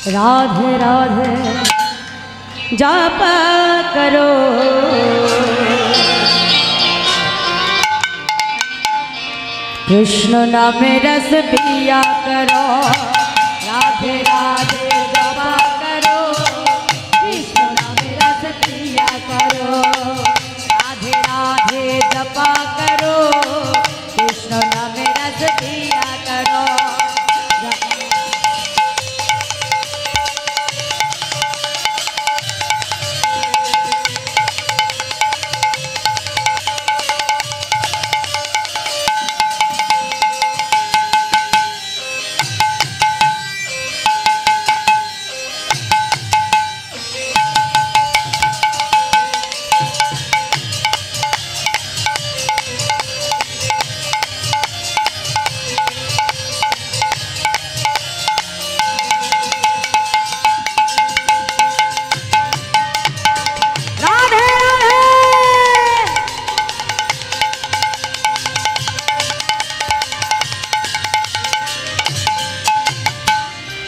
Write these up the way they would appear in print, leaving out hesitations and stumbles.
राधे राधे जाप करो कृष्ण नाम रस पिया करो। राधे राधे जाप करो कृष्ण नाम रस पिया करो। राधे राधे जाप करो कृष्ण नाम रस पिया करो।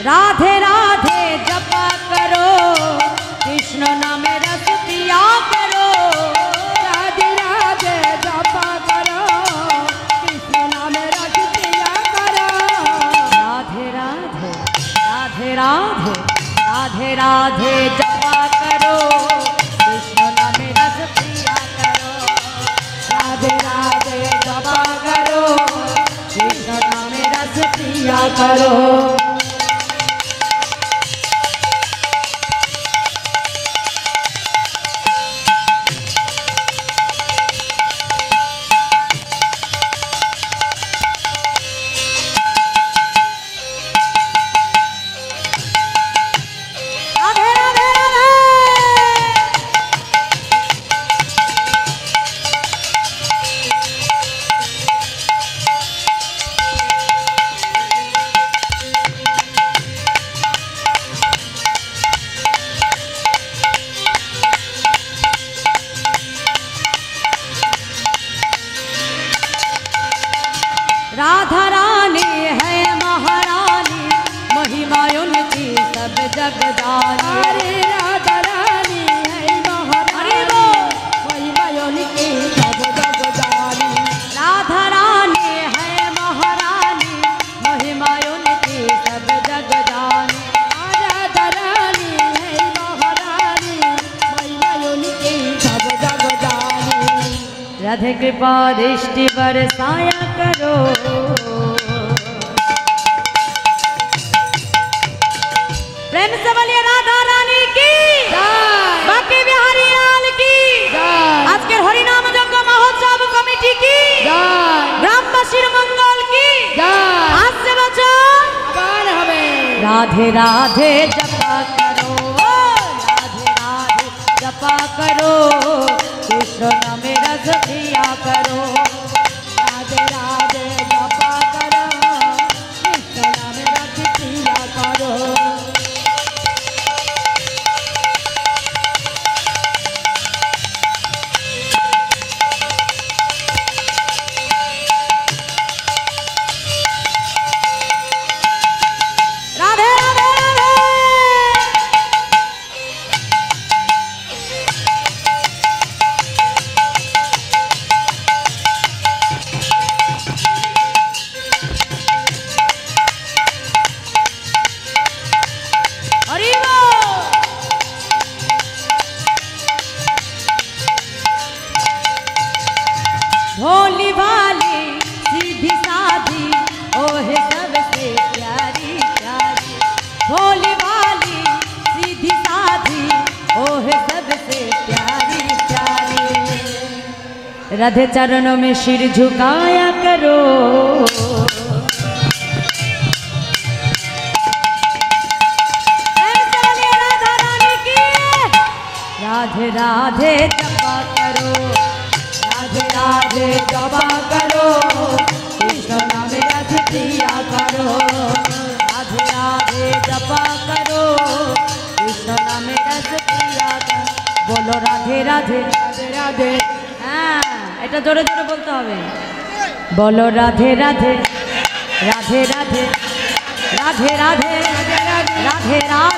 राधे राधे जपा करो कृष्ण नाम रस पिया करो। राधे राधे जपा करो कृष्ण नाम रस पिया करो। राधे राधे राधे राधे राधे राधे जपा करो कृष्ण नाम रस पिया करो। राधे राधे जपा करो कृष्ण नाम रस पिया करो। राधा रानी है महारानी महिमा उनकी सब जग जानी। अरे राधा रानी है महारानी महिमा उनकी सब जग जानी। राधा रानी है महारानी महिमा उनकी सब जग जानी। राधा रानी है महारानी महिमा उनकी सब जग जानी। राधे कृपा दृष्टि बरसाया करो। प्रेम से बोलिए राधा रानी की बाकी बिहारी लाल की। आज के हरि नाम यज्ञ महोत्सव कमेटी की ग्रामवासी मंगल की। आज से बचा राधे राधे जपा करो। राधे राधे जपा करो कृष्ण नाम रस पिया करो। राधे राधे जपा करो कृष्ण नाम रस पिया करो। भोली भाली सीधी साधी ओहे सबसे प्यारी प्यारी। भोली भाली सीधी साधी ओहे सबसे प्यारी प्यारी। राधे चरणों में सिर झुकाया करो। राधा रानी की राधे राधे जपा करो। राधे राधे जपा करो कृष्ण नाम रस पिया करो। राधे राधे जपा करो कृष्ण नाम रस पिया करो। बोलो राधे राधे राधे राधे। हाँ এটা জোরে জোরে বলতে হবে। बोलो राधे राधे राधे राधे राधे राधे राधे राधे राधे।